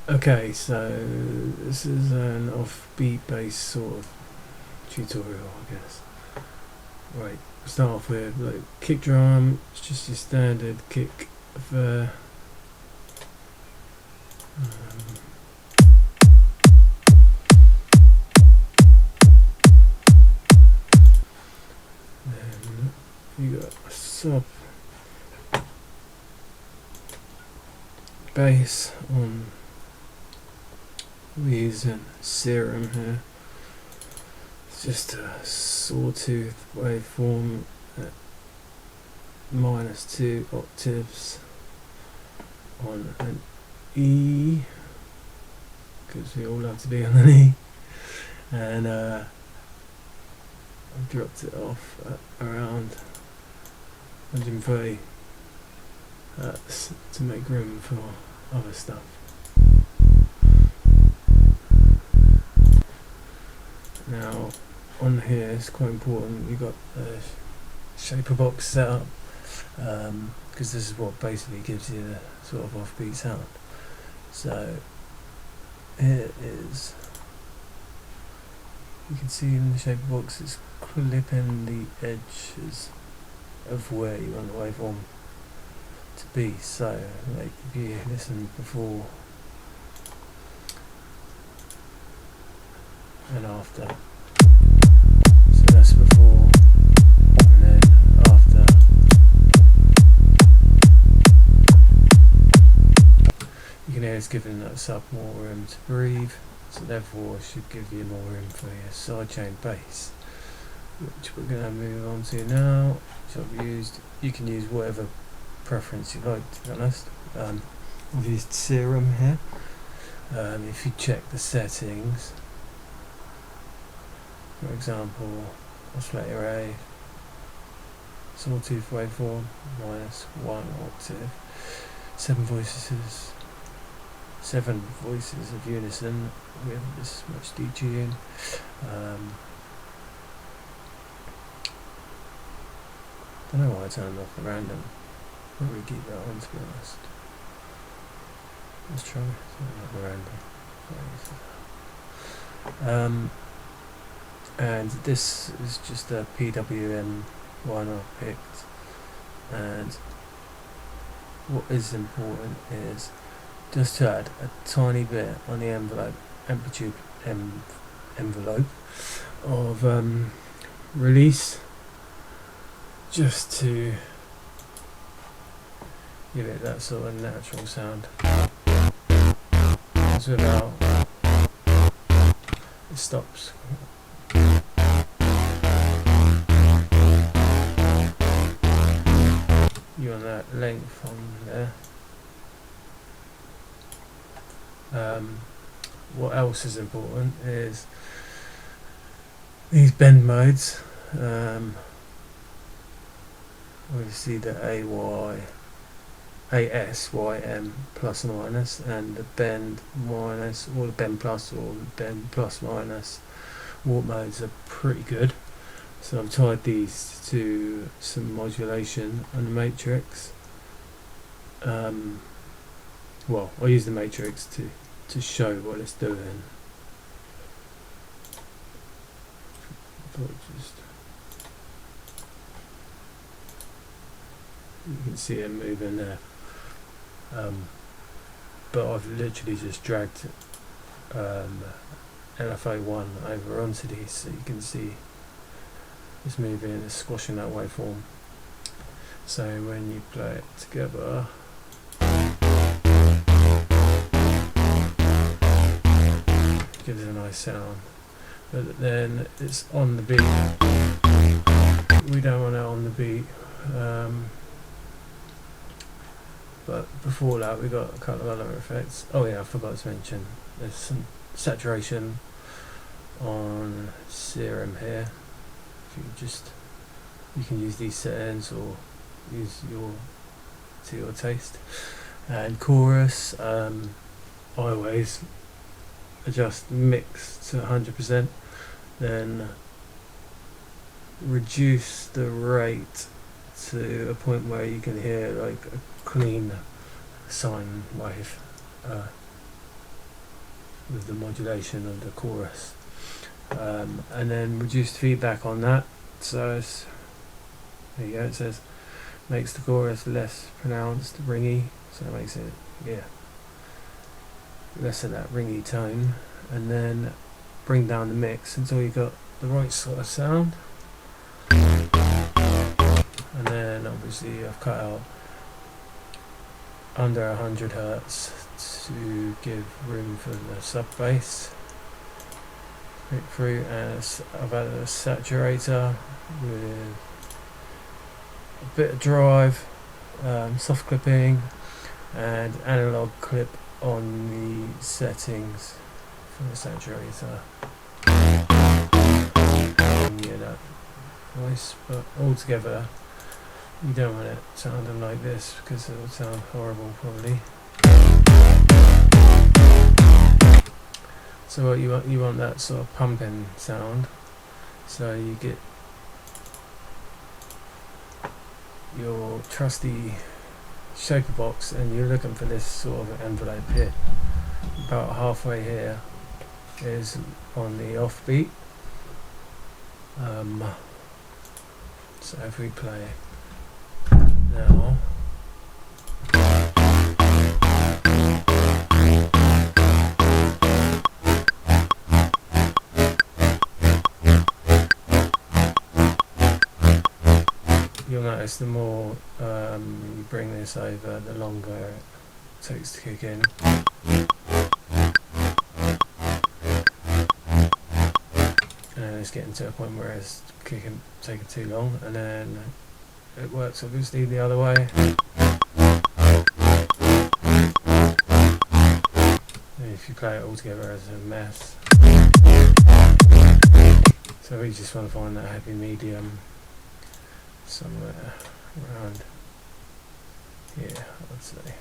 Okay, so this is an offbeat bass sort of tutorial, I guess. Right, we'll start off with like kick drum. It's just your standard kick there. Then you got a sub bass on. We're using Serum here. It's just a sawtooth waveform at -2 octaves on an E, because we all have to be on an E, and I've dropped it off at around 130 Hertz to make room for other stuff. Now on here it's quite important you got the ShaperBox set up, because this is what basically gives you the sort of offbeat sound. So here is, you can see in the ShaperBox it's clipping the edges of where you want the waveform to be. So like if you listen before and after, so that's before and then after. You can hear it's giving that sub more room to breathe, so therefore it should give you more room for your sidechain bass, which we're going to move on to now, which I've used. You can use whatever preference you like, to be honest. I've used Serum here. If you check the settings, for example, oscillator A, sawtooth waveform, -1 octave, 7 voices of unison with this much DGing. Don't know why I turned off the random. Probably keep that on, to be honest. Let's try something like the random. And this is just a PWM one I picked, and what is important is just to add a tiny bit on the amplitude envelope of release, just to give it that sort of natural sound. Because without, it stops. You want that length on there. What else is important is these bend modes. Obviously the ASYM plus minus, and the bend minus, or the bend plus, or the bend plus minus warp modes are pretty good. So I've tied these to some modulation on the matrix. Well, I use the matrix to show what it's doing. You can see it moving there. But I've literally just dragged LFO1 over onto these, so you can see it's moving, it's squashing that waveform. So when you play it together, it gives it a nice sound. But then it's on the beat. We don't want it on the beat. But before that, we got a couple of other effects. Oh yeah, I forgot to mention there's some saturation on Serum here. You can use these settings or use to your taste. And chorus, I always adjust mix to 100%, then reduce the rate to a point where you can hear like a clean sine wave. with the modulation of the chorus, and then reduced feedback on that. So it's, there you go, it says makes the chorus less pronounced, ringy, so it makes it, yeah, less of that ringy tone, and then bring down the mix until you got the right sort of sound. And then obviously I've cut out under 100 Hertz to give room for the sub bass through, and I've added a saturator with a bit of drive, soft clipping, and analog clip on the settings for the saturator. Yeah, that voice, but altogether you don't want it sounding like this because it will sound horrible probably. So what you want that sort of pumping sound, so you get your trusty ShaperBox and you're looking for this sort of envelope here. About halfway here is on the offbeat. So if we play now, you'll notice the more you bring this over, the longer it takes to kick in. And it's getting to a point where it's taking too long, and then it works obviously the other way. And if you play it all together as a mess. So we just want to find that happy medium somewhere around here, I'd say.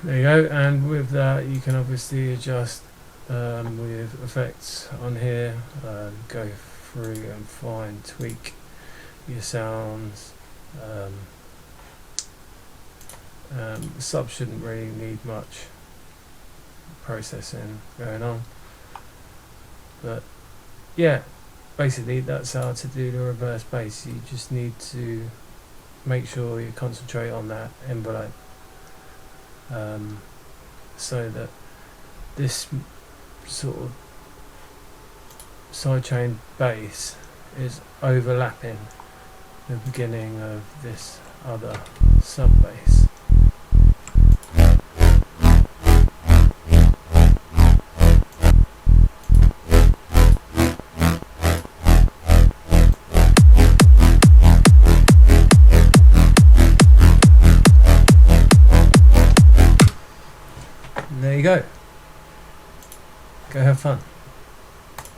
There you go, and with that you can obviously adjust with effects on here, go through and find, tweak your sounds. Sub shouldn't really need much processing going on, but yeah, basically that's how to do the reverse bass. You just need to make sure you concentrate on that envelope, so that this sort of sidechain bass is overlapping the beginning of this other sub bass. There you go. Go have fun.